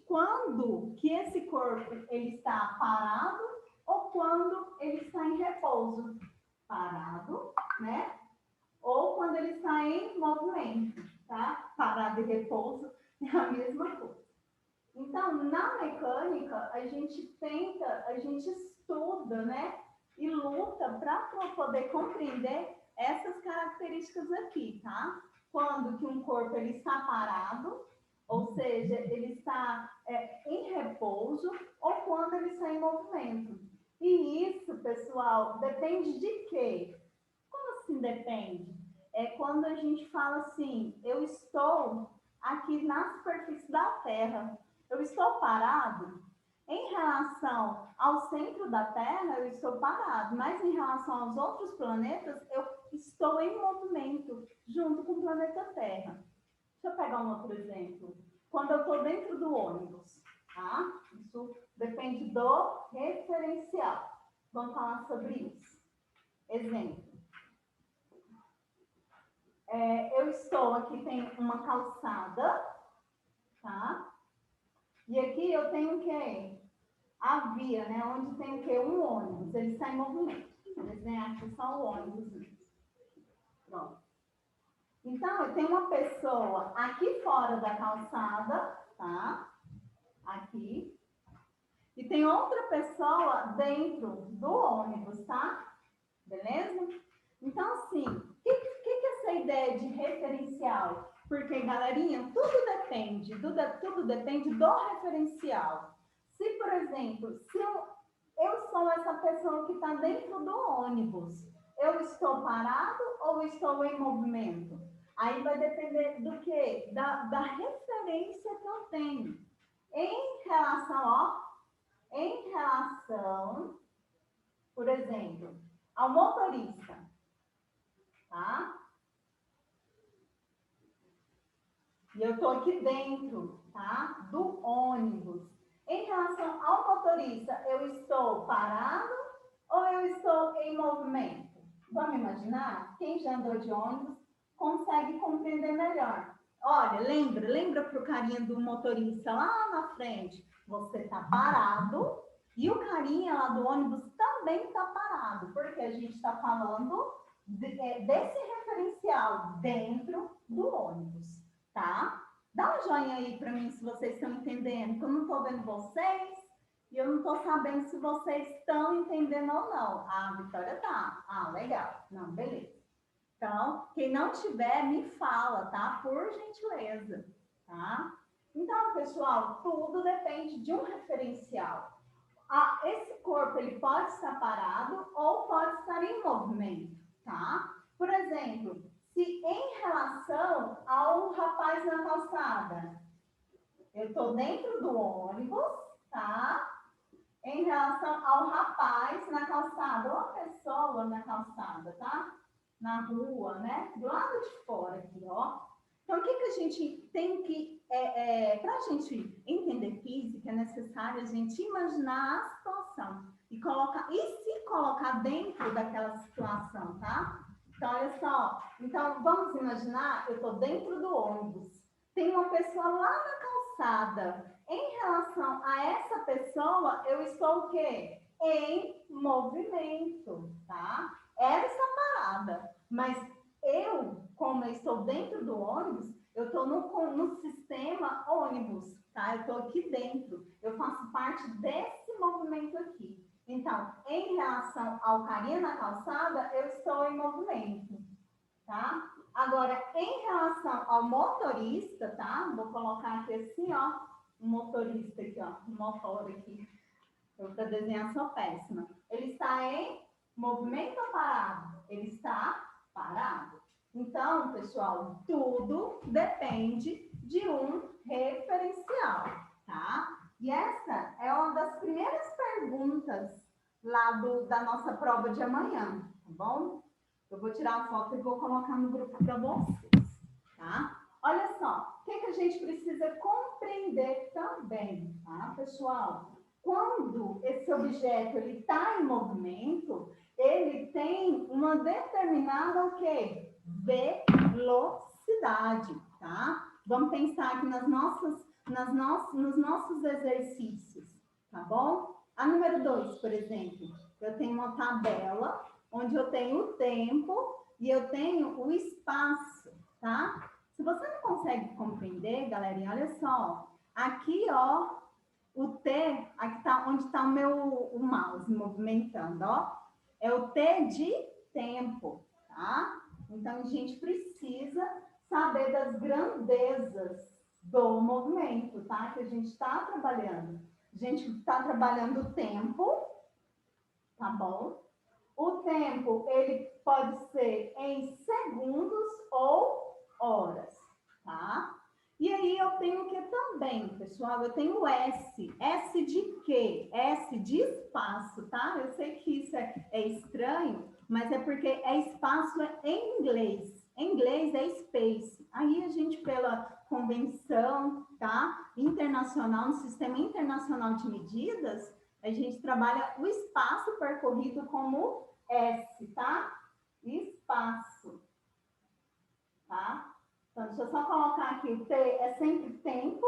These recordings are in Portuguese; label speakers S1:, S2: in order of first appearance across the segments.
S1: quando que esse corpo ele está parado ou quando ele está em repouso. Parado, né? Ou quando ele está em movimento, tá? Parado e repouso é a mesma coisa. Então, na mecânica, a gente estuda, né? E luta para poder compreender essas características aqui, tá? Quando que um corpo ele está parado, ou seja, ele está em repouso, ou quando ele está em movimento. E isso, pessoal, depende de quê? Como assim depende? É quando a gente fala assim, eu estou aqui na superfície da Terra, eu estou parado. Em relação ao centro da Terra, eu estou parado, mas em relação aos outros planetas, eu estou em movimento junto com o planeta Terra. Deixa eu pegar um outro exemplo. Quando eu estou dentro do ônibus, tá? Isso depende do referencial. Vamos falar sobre isso. Exemplo. Eu estou aqui, tem uma calçada, tá? E aqui eu tenho o quê? A via, né? Onde tem o quê? Um ônibus. Ele está em movimento. Vou desenhar aqui só o ônibus. Pronto. Então, eu tenho uma pessoa aqui fora da calçada, tá? Aqui. E tem outra pessoa dentro do ônibus, tá? Beleza? Então, assim, o que é essa ideia de referencial? Porque, galerinha, tudo depende do referencial. Se, por exemplo, se eu sou essa pessoa que está dentro do ônibus, eu estou parado ou estou em movimento? Aí vai depender do quê? Da referência que eu tenho. Em relação, por exemplo, ao motorista, tá? E eu estou aqui dentro, tá? Do ônibus. Em relação ao motorista, eu estou parado ou eu estou em movimento? Vamos imaginar? Quem já andou de ônibus consegue compreender melhor. Olha, lembra pro carinha do motorista lá na frente, você está parado e o carinha lá do ônibus também está parado, porque a gente está falando desse referencial dentro do ônibus, tá? Dá um joinha aí para mim se vocês estão entendendo, que eu não estou vendo vocês e eu não estou sabendo se vocês estão entendendo ou não. Ah, a Vitória tá. Ah, legal. Não, beleza. Então, quem não tiver, me fala, tá? Por gentileza, tá? Então, pessoal, tudo depende de um referencial. Esse corpo, ele pode estar parado ou pode estar em movimento, tá? Por exemplo, se em relação ao rapaz na calçada, eu estou dentro do ônibus, tá? Em relação ao rapaz na calçada, ou a pessoa na calçada, tá? Na rua, né? Do lado de fora aqui, ó. Então, o que a gente tem que... para a gente entender física, é necessário a gente imaginar a situação e se colocar dentro daquela situação, tá? Então, olha só. Então, vamos imaginar, eu estou dentro do ônibus. Tem uma pessoa lá na calçada. Em relação a essa pessoa, eu estou o quê? Em movimento, tá? Ela está parada, mas como eu estou dentro do ônibus, eu estou no sistema ônibus, tá? Eu estou aqui dentro, eu faço parte desse movimento aqui. Então, em relação ao carinha na calçada, eu estou em movimento, tá? Agora, em relação ao motorista, tá? Vou colocar aqui assim, ó, um motorista aqui, ó, um motor aqui. Eu para desenhar sou péssima. Ele está em movimento ou parado? Ele está parado. Então, pessoal, tudo depende de um referencial, tá? E essa é uma das primeiras perguntas lá da nossa prova de amanhã, tá bom? Eu vou tirar a foto e vou colocar no grupo para vocês, tá? Olha só, o que a gente precisa compreender também, tá, pessoal? Quando esse objeto está em movimento, ele tem uma determinada o quê? Velocidade, tá? Vamos pensar aqui nos nossos exercícios, tá bom? A número 2, por exemplo, eu tenho uma tabela onde eu tenho o tempo e eu tenho o espaço, tá? Se você não consegue compreender, galerinha, olha só. Aqui, ó, o T, aqui tá onde está o mouse movimentando, ó. É o T de tempo, tá? Então, a gente precisa saber das grandezas do movimento, tá? Que a gente está trabalhando. A gente está trabalhando o tempo, tá bom? O tempo, ele pode ser em segundos ou horas, tá? E aí eu tenho o que também, pessoal? Eu tenho S. S de quê? S de espaço, tá? Eu sei que isso é estranho, mas é porque espaço em inglês. Em inglês é space. Aí a gente, pela convenção, tá? Internacional, no Sistema Internacional de Medidas, a gente trabalha o espaço percorrido como S, tá? Espaço, tá? Então, deixa eu só colocar aqui, o T é sempre tempo,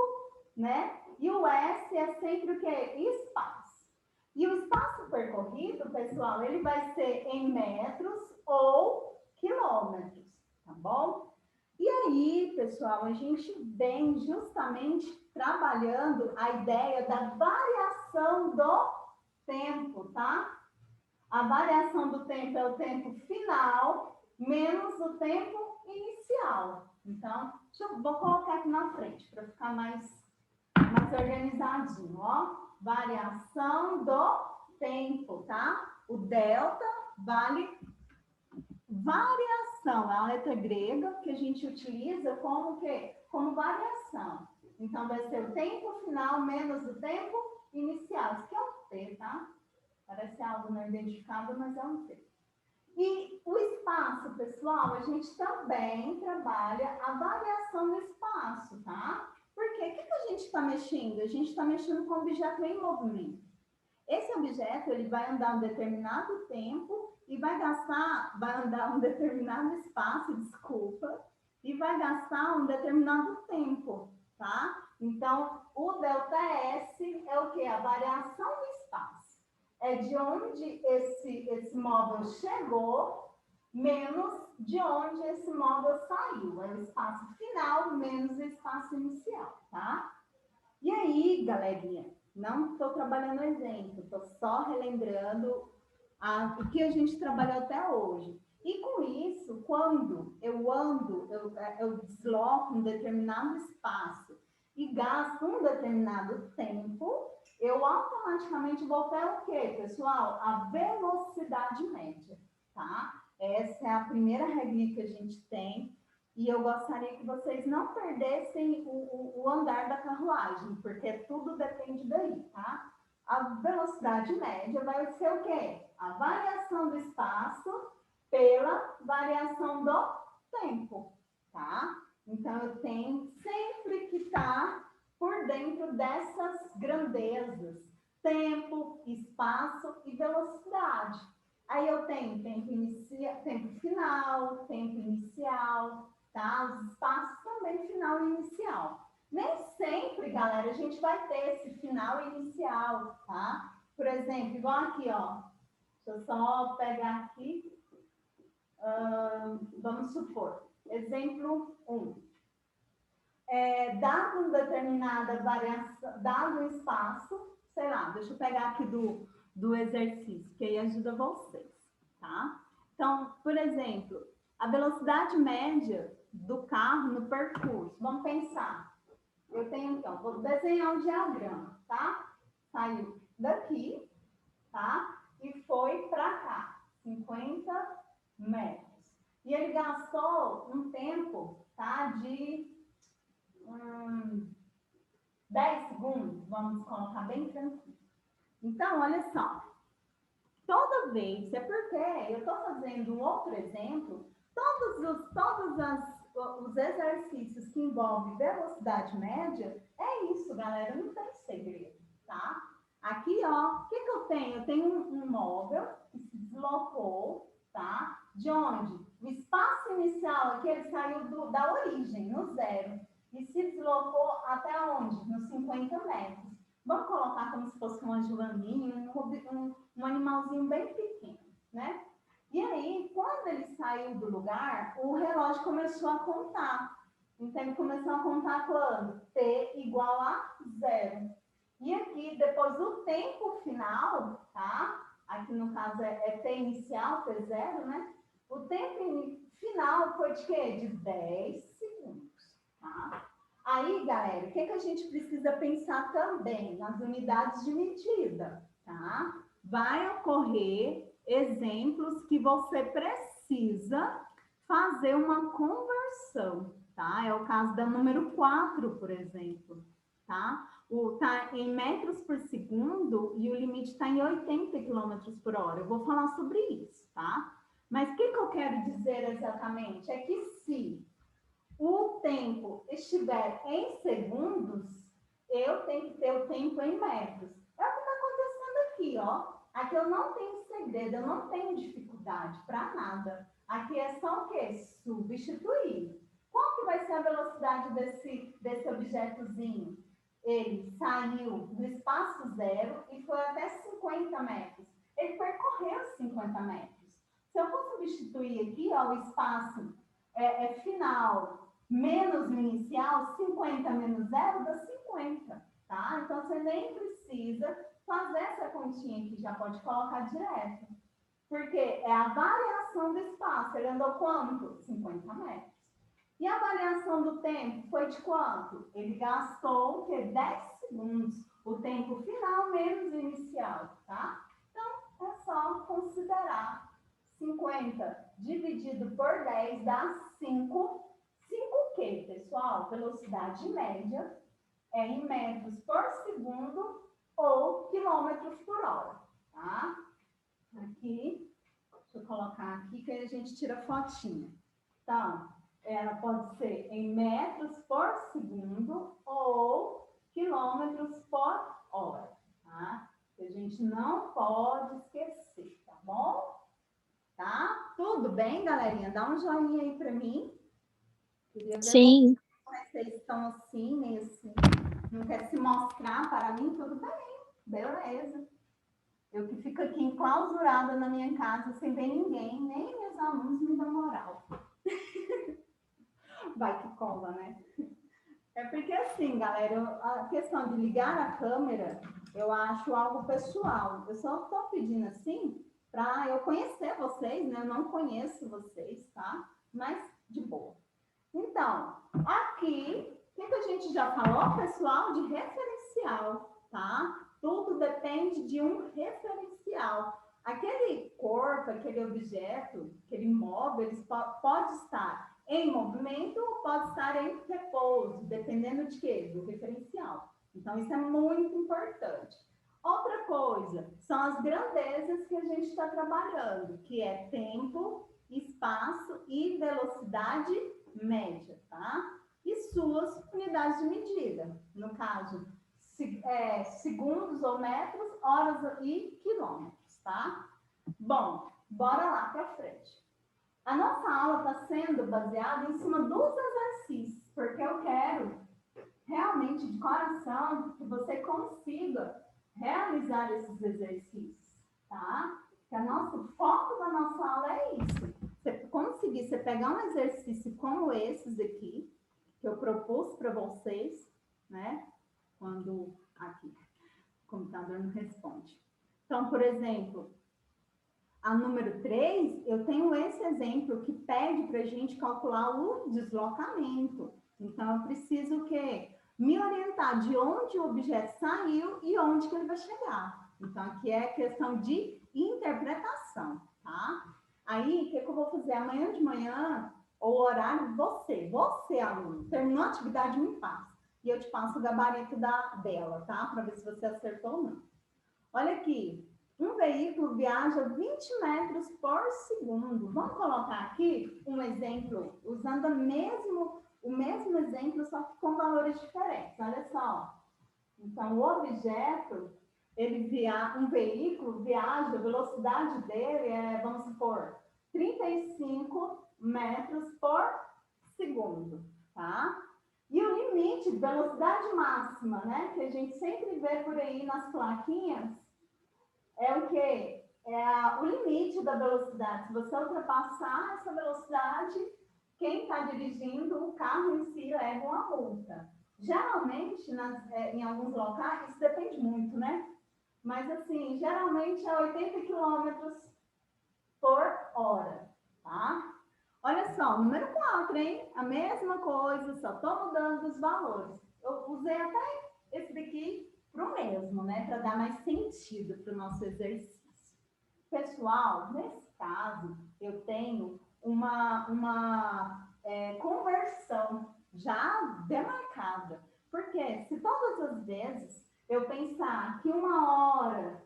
S1: né? E o S é sempre o quê? Espaço. E o espaço percorrido, pessoal, ele vai ser em metros ou quilômetros, tá bom? E aí, pessoal, a gente vem justamente trabalhando a ideia da variação do tempo, tá? A variação do tempo é o tempo final menos o tempo inicial. Então, vou colocar aqui na frente para ficar mais organizadinho, ó. Variação do tempo, tá? O delta vale variação, é a letra grega que a gente utiliza como quê? Como variação. Então, vai ser o tempo final menos o tempo inicial. Isso aqui é um T, tá? Parece algo não identificado, mas é um T. E o espaço, pessoal, a gente também trabalha a variação do espaço, tá? Porque o que a gente está mexendo? A gente está mexendo com um objeto em movimento. Esse objeto, ele vai andar um determinado tempo e vai andar um determinado espaço, desculpa, e vai gastar um determinado tempo, tá? Então, o ΔS é o quê? A variação do espaço. É de onde esse móvel chegou, menos de onde esse móvel saiu. É o espaço final menos o espaço inicial, tá? E aí, galerinha, não estou trabalhando exemplo, estou só relembrando o que a gente trabalhou até hoje. E com isso, quando eu ando, eu desloco um determinado espaço e gasto um determinado tempo, eu automaticamente vou ter o quê, pessoal? A velocidade média, tá? Essa é a primeira regrinha que a gente tem. E eu gostaria que vocês não perdessem o andar da carruagem, porque tudo depende daí, tá? A velocidade média vai ser o quê? A variação do espaço pela variação do tempo, tá? Então, eu tenho sempre que estar por dentro dessas grandezas. Tempo, espaço e velocidade. Aí eu tenho tempo final, tempo inicial, tá? Os espaços também final e inicial. Nem sempre, galera, a gente vai ter esse final e inicial, tá? Por exemplo, igual aqui, ó. Deixa eu só pegar aqui. Vamos supor. Exemplo 1. Dado uma determinada variação, dado um espaço, sei lá, deixa eu pegar aqui do exercício, que aí ajuda vocês, tá? Então, por exemplo, a velocidade média do carro no percurso. Vamos pensar. Eu tenho, então, vou desenhar um diagrama, tá? Saiu daqui, tá? E foi para cá, 50 metros. E ele gastou um tempo, tá? De 10 segundos, vamos colocar bem tranquilo. Então, olha só. Toda vez, é porque eu estou fazendo um outro exemplo, todos os exercícios que envolvem velocidade média, é isso, galera, não tem segredo, tá? Aqui, ó, o que eu tenho? Eu tenho um móvel que se deslocou, tá? De onde? O espaço inicial aqui, ele saiu da origem, no zero. e se deslocou até onde? Nos 50 metros. Vamos colocar como se fosse uma joaninha, um animalzinho bem pequeno, né? E aí, quando ele saiu do lugar, o relógio começou a contar. Então, ele começou a contar quando? T igual a 0. E aqui, depois do tempo final, tá? Aqui no caso é T inicial, T0, né? O tempo final foi de quê? De 10 segundos, tá? Aí, galera, o que a gente precisa pensar também nas unidades de medida, tá? Vai ocorrer exemplos que você precisa fazer uma conversão, tá? É o caso da número 4, por exemplo, tá? Tá em metros por segundo e o limite está em 80 quilômetros por hora. Eu vou falar sobre isso, tá? Mas o que eu quero dizer exatamente? É que se o tempo estiver em segundos, eu tenho que ter o tempo em metros. É o que está acontecendo aqui, ó. Aqui eu não tenho segredo, eu não tenho dificuldade para nada. Aqui é só o quê? Substituir. Qual que vai ser a velocidade desse objetozinho? Ele saiu do espaço zero e foi até 50 metros. Ele percorreu 50 metros. Se eu for substituir aqui, ó, o espaço final menos o inicial, 50 menos 0 dá 50, tá? Então, você nem precisa fazer essa continha aqui, já pode colocar direto. Porque é a variação do espaço. Ele andou quanto? 50 metros. E a variação do tempo foi de quanto? Ele gastou o quê? 10 segundos. O tempo final menos o inicial, tá? Então, é só considerar 50 dividido por 10 dá 5. 5 o quê, pessoal? Velocidade média é em metros por segundo ou quilômetros por hora, tá? Aqui, deixa eu colocar aqui que a gente tira fotinha. Então, ela pode ser em metros por segundo ou quilômetros por hora, tá? A gente não pode esquecer, tá bom? Tá? Tudo bem, galerinha? Dá um joinha aí para mim. Queria ver
S2: Sim.
S1: como vocês estão assim, nesse. Não quer se mostrar para mim? Tudo bem, beleza. Eu que fico aqui enclausurada na minha casa sem ver ninguém, nem meus alunos me dão moral. Vai que cola, né? É porque assim, galera, a questão de ligar a câmera, eu acho algo pessoal. Eu só estou pedindo assim para eu conhecer vocês, né? Eu não conheço vocês, tá? Mas de boa. Então, aqui, o que a gente já falou, pessoal? De referencial, tá? Tudo depende de um referencial. Aquele corpo, aquele objeto, aquele imóvel, ele pode estar em movimento ou pode estar em repouso, dependendo de quê? Do referencial. Então, isso é muito importante. Outra coisa, são as grandezas que a gente está trabalhando, que é tempo, espaço e velocidade média, tá? E suas unidades de medida, no caso, segundos ou metros, horas e quilômetros, tá? Bom, bora lá para frente. A nossa aula está sendo baseada em cima dos exercícios, porque eu quero realmente de coração que você consiga realizar esses exercícios, tá? Porque o foco da nossa aula é isso. Você pegar um exercício como esses aqui, que eu propus para vocês, né? Quando aqui o computador não responde. Então, por exemplo, a número 3, eu tenho esse exemplo que pede para a gente calcular o deslocamento. Então, eu preciso o quê? Me orientar de onde o objeto saiu e onde que ele vai chegar. Então, aqui é questão de interpretação, tá? Aí, o que eu vou fazer? Amanhã de manhã, ou horário, você, aluno, terminou a atividade, me passa. E eu te passo o gabarito dela, tá? Para ver se você acertou ou não. Olha aqui, um veículo viaja 20 metros por segundo. Vamos colocar aqui um exemplo, usando o mesmo exemplo, só que com valores diferentes. Olha só. Então, o objeto, um veículo viaja, a velocidade dele é, vamos supor, 35 metros por segundo, tá? E o limite de velocidade máxima, né, que a gente sempre vê por aí nas plaquinhas, é o quê? O limite da velocidade. Se você ultrapassar essa velocidade, quem está dirigindo o carro em si leva uma multa. Geralmente, em alguns locais, isso depende muito, né? Mas, assim, geralmente é 80 quilômetros por hora, tá? Olha só, número 4, hein? A mesma coisa, só estou mudando os valores. Eu usei até esse daqui para o mesmo, né? Para dar mais sentido para o nosso exercício. Pessoal, nesse caso, eu tenho uma conversão já demarcada. Porque se todas as vezes eu pensar que uma hora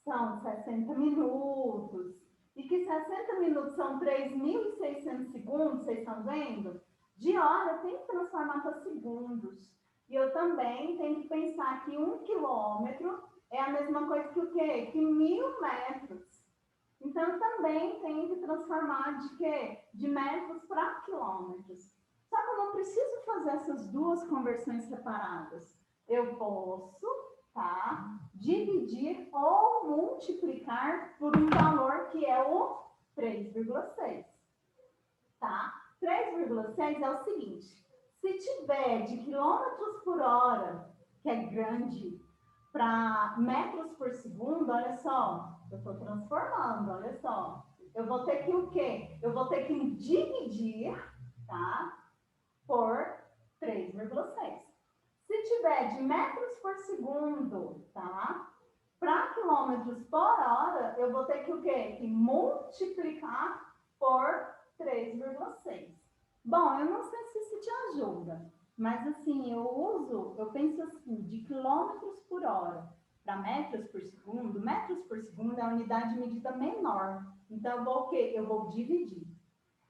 S1: são 60 minutos, e que 60 minutos são 3.600 segundos, vocês estão vendo? De hora eu tenho que transformar para segundos. E eu também tenho que pensar que 1 quilômetro é a mesma coisa que o quê? Que 1.000 metros. Então, eu também tenho que transformar de quê? De metros para quilômetros. Só que eu não preciso fazer essas duas conversões separadas. Eu posso, tá? Dividir ou multiplicar por um valor que é o 3,6. Tá? 3,6 é o seguinte: se tiver de quilômetros por hora, que é grande, para metros por segundo, olha só, eu estou transformando, olha só. Eu vou ter que o quê? Eu vou ter que dividir, tá? Por 3,6. Se tiver de metros por segundo, tá? Para quilômetros por hora, eu vou ter que o quê? Que multiplicar por 3,6. Bom, eu não sei se isso te ajuda, mas assim, eu penso assim, de quilômetros por hora para metros por segundo é a unidade de medida menor. Então, eu vou o quê? Eu vou dividir.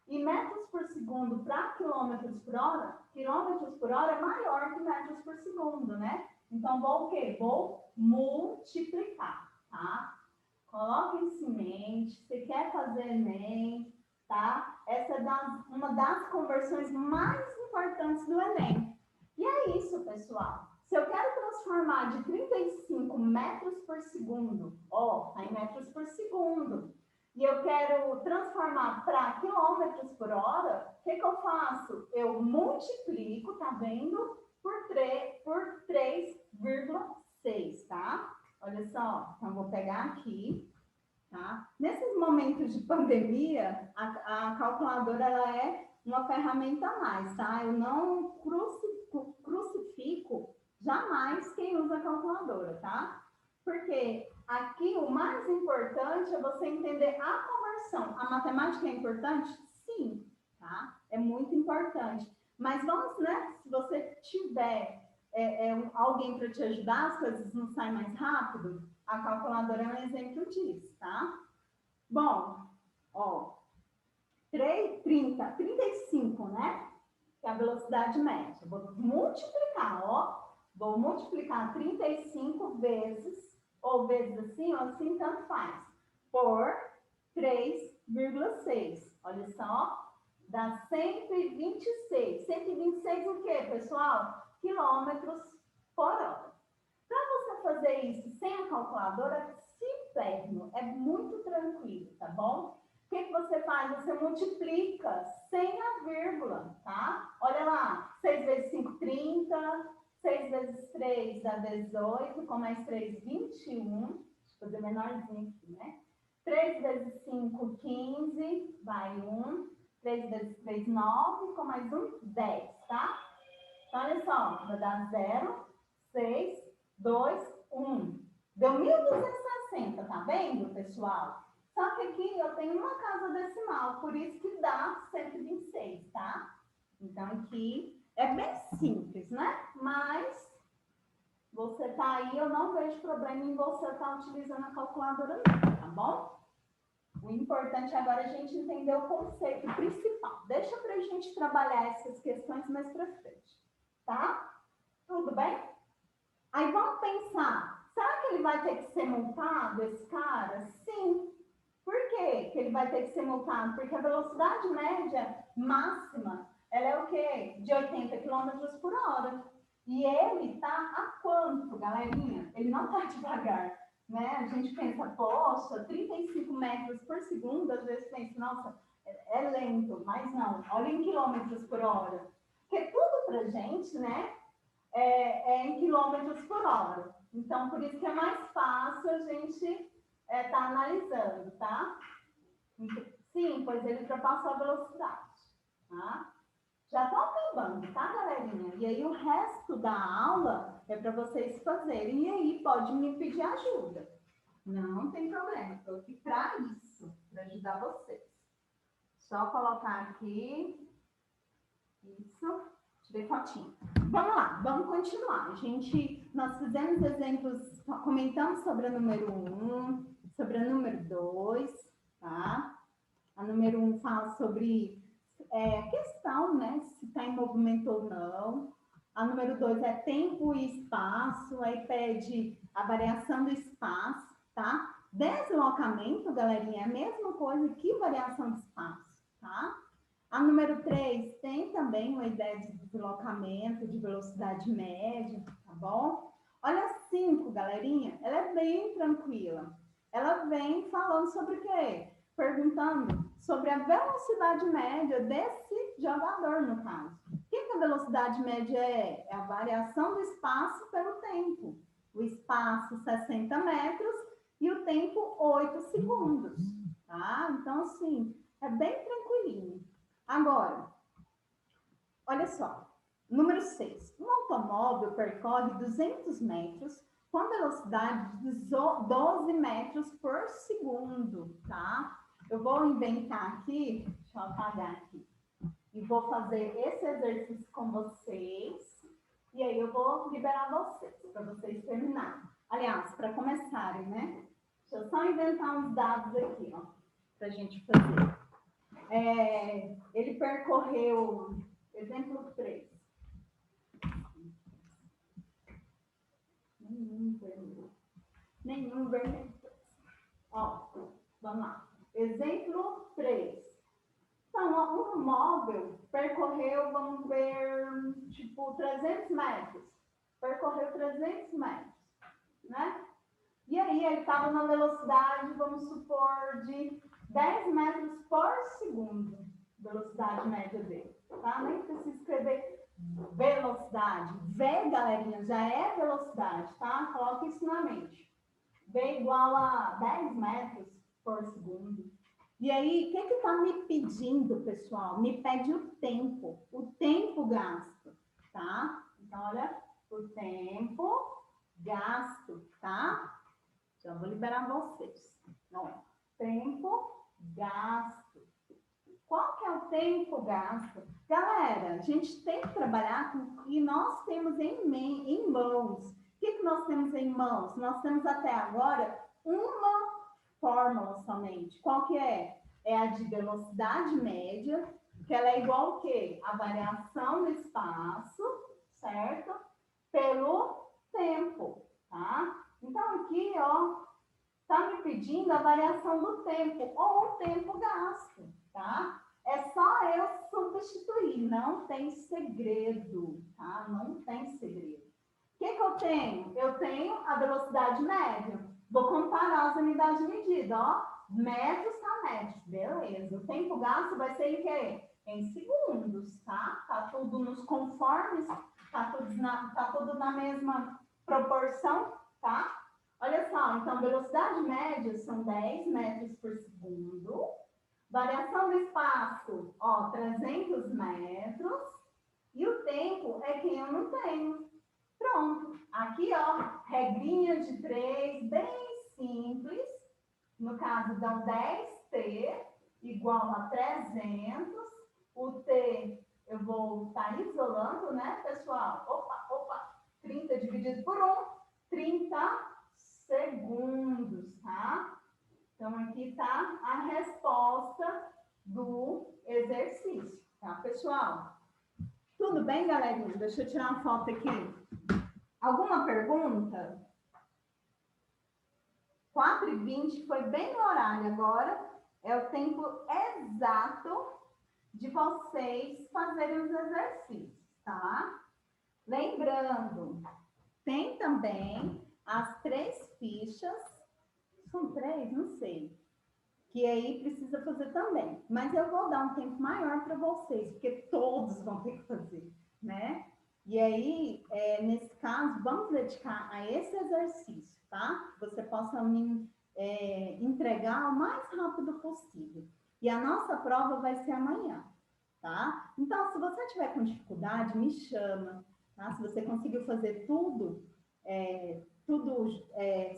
S1: E metros por segundo para quilômetros por hora é maior que metros por segundo, né? Então, vou o quê? Vou multiplicar, tá? Coloque isso em mente. Se quer fazer Enem, tá? Essa é uma das conversões mais importantes do Enem. E é isso, pessoal. Se eu quero transformar de 35 metros por segundo, ó, tá em metros por segundo, e eu quero transformar para quilômetros por hora, o que eu faço? Eu multiplico, tá vendo? Por 3,6, tá? Olha só, então vou pegar aqui, tá? Nesses momentos de pandemia, a calculadora ela é uma ferramenta a mais, tá? Eu não crucifico jamais quem usa a calculadora, tá? Porque aqui o mais importante é você entender a conversão. A matemática é importante? Sim, tá? É muito importante. Mas vamos, né? Se você tiver alguém para te ajudar, as coisas não saem mais rápido, a calculadora é um exemplo disso, tá? Bom, ó, 35, né? Que é a velocidade média. Vou multiplicar, ó. Vou multiplicar 35 vezes, ou vezes assim, ou assim, tanto faz, por 3,6. Olha só, dá 126. 126 o quê, pessoal? Quilômetros por hora. Para você fazer isso sem a calculadora, simplérrimo, é muito tranquilo, tá bom? O que você faz? Você multiplica sem a vírgula, tá? Olha lá, 6 vezes 5, 30, 6 vezes 3 dá 18, com mais 3, 21. Deixa eu fazer menorzinho aqui, né? 3 vezes 5, 15, vai 1. 3 vezes 3, 9, com mais 1, 10, tá? Então, olha só, vai dar 0, 6, 2, 1. Deu 1.260, tá vendo, pessoal? Só que aqui eu tenho uma casa decimal, por isso que dá 126, tá? Então, aqui é bem simples, né? Mas você tá aí, eu não vejo problema em você estar utilizando a calculadora não, tá bom? O importante agora é a gente entender o conceito principal. Deixa pra gente trabalhar essas questões mais pra frente, tá? Tudo bem? Aí vamos pensar, será que ele vai ter que ser multado, esse cara? Sim. Por quê que ele vai ter que ser multado? Porque a velocidade média máxima ela é o quê? De 80 quilômetros por hora. E ele está a quanto, galerinha? Ele não está devagar, né? A gente pensa, poxa, 35 metros por segundo, às vezes pensa, nossa, é lento, mas não, olha em quilômetros por hora. Porque tudo pra gente, né, é em quilômetros por hora. Então, por isso que é mais fácil a gente tá analisando, tá? Sim, pois ele ultrapassou a velocidade, tá? Já estou acabando, tá, galerinha? E aí o resto da aula é para vocês fazerem. E aí pode me pedir ajuda. Não tem problema, estou aqui para isso, para ajudar vocês. Só colocar aqui. Isso. Tirei fotinho. Vamos lá, vamos continuar. Nós fizemos exemplos, comentamos sobre a número 1, sobre a número 2, tá? A número 1 fala sobre questão, né? Se está em movimento ou não. A número 2 é tempo e espaço, aí pede a variação do espaço, tá? Deslocamento, galerinha, é a mesma coisa que variação de espaço, tá? A número 3 tem também uma ideia de deslocamento, de velocidade média, tá bom? Olha a 5, galerinha, ela é bem tranquila. Ela vem falando sobre o quê? Perguntando sobre a velocidade média desse jogador, no caso. O que a velocidade média é? É a variação do espaço pelo tempo. O espaço, 60 metros, e o tempo, 8 segundos, tá? Então, assim, é bem tranquilinho. Agora, olha só, número 6. Um automóvel percorre 200 metros com velocidade de 12 metros por segundo, tá? Eu vou inventar aqui, deixa eu apagar aqui, e vou fazer esse exercício com vocês, e aí eu vou liberar vocês, para vocês terminarem. Aliás, para começarem, né? Deixa eu só inventar uns dados aqui, ó, para a gente fazer. Ele percorreu, exemplo 3. Nenhum vermelho. Ó, vamos lá. Exemplo 3. Então, um móvel percorreu, vamos ver, tipo, 300 metros. Percorreu 300 metros, né? E aí, ele estava na velocidade, vamos supor, de 10 metros por segundo. Velocidade média dele, tá? Nem precisa escrever velocidade. V, galerinha, já é velocidade, tá? Coloca isso na mente. V igual a 10 metros por segundo. E aí, o que está me pedindo, pessoal? Me pede o tempo gasto, tá? Então, olha, o tempo gasto, tá? Já vou liberar vocês. Não, tempo gasto. Qual que é o tempo gasto? Galera, a gente tem que trabalhar com o que nós temos em mãos. O que nós temos em mãos? Nós temos até agora uma fórmula somente. Qual que é? É a de velocidade média, que ela é igual ao quê? A variação do espaço, certo? Pelo tempo, tá? Então, aqui, ó, tá me pedindo a variação do tempo, ou o tempo gasto, tá? É só eu substituir, não tem segredo, tá? Não tem segredo. O que eu tenho? Eu tenho a velocidade média. Vou comparar as unidades de medida, ó. Metros tá metros, beleza. O tempo gasto vai ser em quê? Em segundos, tá? Tá tudo nos conformes, tá tudo na mesma proporção, tá? Olha só, então, velocidade média são 10 metros por segundo. Variação do espaço, ó, 300 metros. E o tempo é quem eu não tenho. Pronto. Aqui, ó, regrinha de 3, bem simples. No caso, dão 10t igual a 300. O t eu vou estar isolando, né, pessoal? Opa. 30 dividido por 1, 30 segundos, tá? Então, aqui está a resposta do exercício, tá, pessoal? Tudo bem, galerinha? Deixa eu tirar uma foto aqui. Alguma pergunta? 4h20, foi bem no horário agora. É o tempo exato de vocês fazerem os exercícios, tá? Lembrando, tem também as 3 fichas, são 3? Não sei, que aí precisa fazer também. Mas eu vou dar um tempo maior para vocês, porque todos vão ter que fazer, né? E aí, nesse caso, vamos dedicar a esse exercício, tá? Que você possa me entregar o mais rápido possível. E a nossa prova vai ser amanhã, tá? Então, se você tiver com dificuldade, me chama, tá? Se você conseguiu fazer tudo,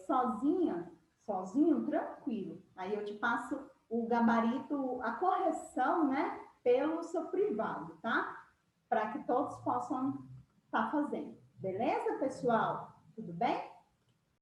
S1: sozinho, tranquilo. Aí eu te passo o gabarito, a correção, né? Pelo seu privado, tá? Para que todos possam estar fazendo. Beleza, pessoal? Tudo bem?